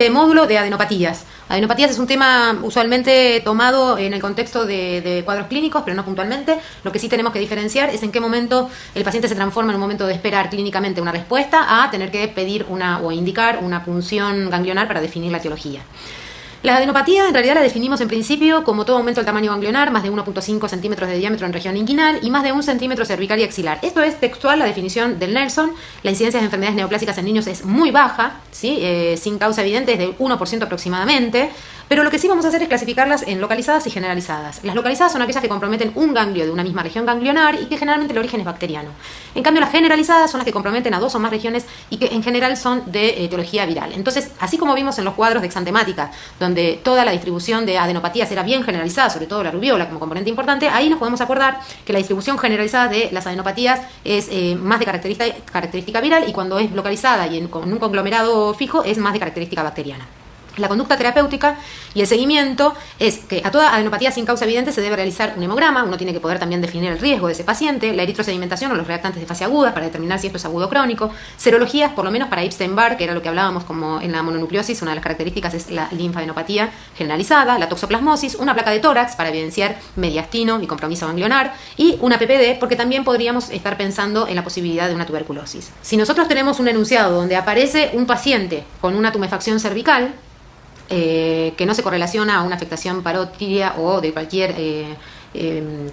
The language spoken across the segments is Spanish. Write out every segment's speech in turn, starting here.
Módulo de adenopatías. Adenopatías es un tema usualmente tomado en el contexto de cuadros clínicos, pero no puntualmente. Lo que sí tenemos que diferenciar es en qué momento el paciente se transforma en un momento de esperar clínicamente una respuesta a tener que pedir o indicar una punción ganglionar para definir la etiología. La adenopatía en realidad la definimos en principio como todo aumento del tamaño ganglionar, más de 1.5 centímetros de diámetro en región inguinal y más de 1 centímetro cervical y axilar. Esto es textual la definición del Nelson. La incidencia de enfermedades neoplásicas en niños es muy baja, ¿sí? Sin causa evidente es del 1% aproximadamente, pero lo que sí vamos a hacer es clasificarlas en localizadas y generalizadas. Las localizadas son aquellas que comprometen un ganglio de una misma región ganglionar y que generalmente el origen es bacteriano. En cambio, las generalizadas son las que comprometen a 2 o más regiones y que en general son de etiología viral. Entonces, así como vimos en los cuadros de exantemática, donde toda la distribución de adenopatías era bien generalizada, sobre todo la rubiola como componente importante, ahí nos podemos acordar que la distribución generalizada de las adenopatías es más de característica viral y cuando es localizada y con un conglomerado fijo es más de característica bacteriana. La conducta terapéutica y el seguimiento es que a toda adenopatía sin causa evidente se debe realizar un hemograma. Uno tiene que poder también definir el riesgo de ese paciente, la eritrosedimentación o los reactantes de fase aguda para determinar si esto es agudo o crónico, serologías por lo menos para Epstein-Barr, que era lo que hablábamos como en la mononucleosis, una de las características es la linfadenopatía generalizada, la toxoplasmosis, una placa de tórax para evidenciar mediastino y compromiso ganglionar y una PPD porque también podríamos estar pensando en la posibilidad de una tuberculosis. Si nosotros tenemos un enunciado donde aparece un paciente con una tumefacción cervical, que no se correlaciona a una afectación parótida o de cualquier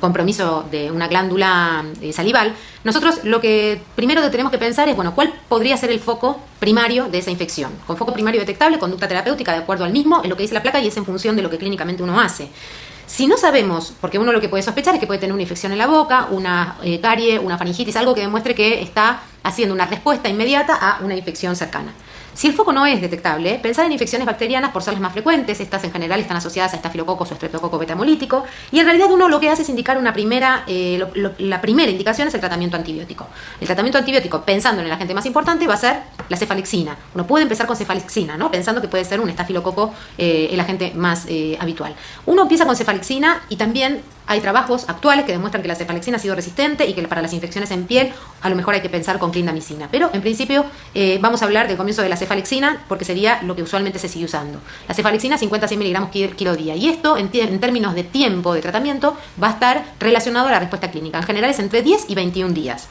compromiso de una glándula salival, nosotros lo que primero tenemos que pensar es, bueno, ¿cuál podría ser el foco primario de esa infección? Con foco primario detectable, conducta terapéutica de acuerdo al mismo, en lo que dice la placa y es en función de lo que clínicamente uno hace. Si no sabemos, porque uno lo que puede sospechar es que puede tener una infección en la boca, una carie, una faringitis, algo que demuestre que está haciendo una respuesta inmediata a una infección cercana. Si el foco no es detectable, pensar en infecciones bacterianas por ser las más frecuentes, estas en general están asociadas a estafilococos o estreptococo beta-hemolítico, y en realidad uno lo que hace es indicar una la primera indicación es el tratamiento antibiótico. El tratamiento antibiótico, pensando en el agente más importante, va a ser la cefalexina. Uno puede empezar con cefalexina, ¿no? Pensando que puede ser un estafilococo el agente más habitual. Uno empieza con cefalexina y también hay trabajos actuales que demuestran que la cefalexina ha sido resistente y que para las infecciones en piel a lo mejor hay que pensar con clindamicina. Pero en principio vamos a hablar del comienzo de la cefalexina porque sería lo que usualmente se sigue usando. La cefalexina 50 a 100 miligramos kilo día. Y esto en términos de tiempo de tratamiento va a estar relacionado a la respuesta clínica. En general es entre 10 y 21 días.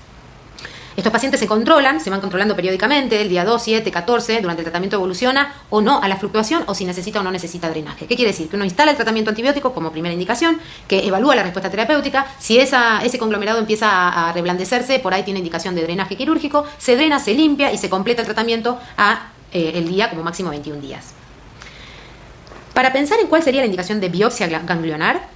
Estos pacientes se controlan, se van controlando periódicamente, el día 2, 7, 14, durante el tratamiento evoluciona o no a la fluctuación o si necesita o no necesita drenaje. ¿Qué quiere decir? Que uno instala el tratamiento antibiótico como primera indicación, que evalúa la respuesta terapéutica, si ese conglomerado empieza a reblandecerse, por ahí tiene indicación de drenaje quirúrgico, se drena, se limpia y se completa el tratamiento el día como máximo 21 días. Para pensar en cuál sería la indicación de biopsia ganglionar,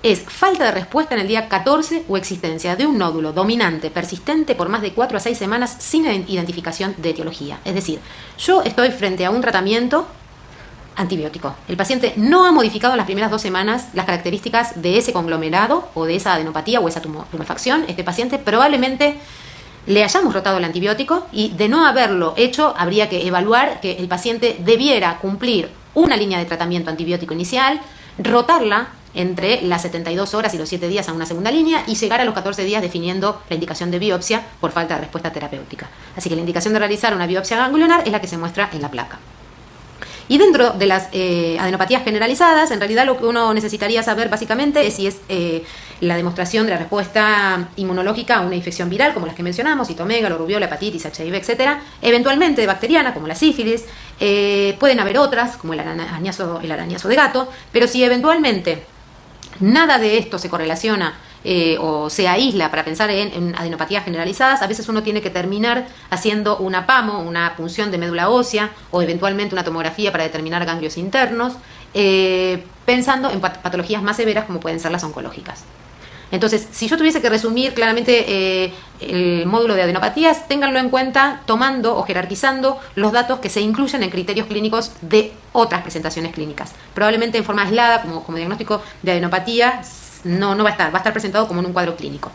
es falta de respuesta en el día 14 o existencia de un nódulo dominante persistente por más de 4 a 6 semanas sin identificación de etiología. Es decir, yo estoy frente a un tratamiento antibiótico. El paciente no ha modificado en las primeras 2 semanas las características de ese conglomerado o de esa adenopatía o esa tumefacción. Este paciente probablemente le hayamos rotado el antibiótico y de no haberlo hecho habría que evaluar que el paciente debiera cumplir una línea de tratamiento antibiótico inicial, rotarla entre las 72 horas y los 7 días a una segunda línea y llegar a los 14 días definiendo la indicación de biopsia por falta de respuesta terapéutica. Así que la indicación de realizar una biopsia ganglionar es la que se muestra en la placa. Y dentro de las adenopatías generalizadas, en realidad lo que uno necesitaría saber básicamente es si es la demostración de la respuesta inmunológica a una infección viral, como las que mencionamos, citomegalo, rubiola, hepatitis, HIV, etc. Eventualmente bacteriana, como la sífilis. Pueden haber otras, como el arañazo de gato, pero si eventualmente nada de esto se correlaciona o se aísla para pensar en adenopatías generalizadas, a veces uno tiene que terminar haciendo una PAMO, una punción de médula ósea o eventualmente una tomografía para determinar ganglios internos, pensando en patologías más severas como pueden ser las oncológicas. Entonces, si yo tuviese que resumir claramente el módulo de adenopatías, ténganlo en cuenta tomando o jerarquizando los datos que se incluyen en criterios clínicos de otras presentaciones clínicas. Probablemente en forma aislada, como diagnóstico de adenopatía, no va a estar presentado como en un cuadro clínico.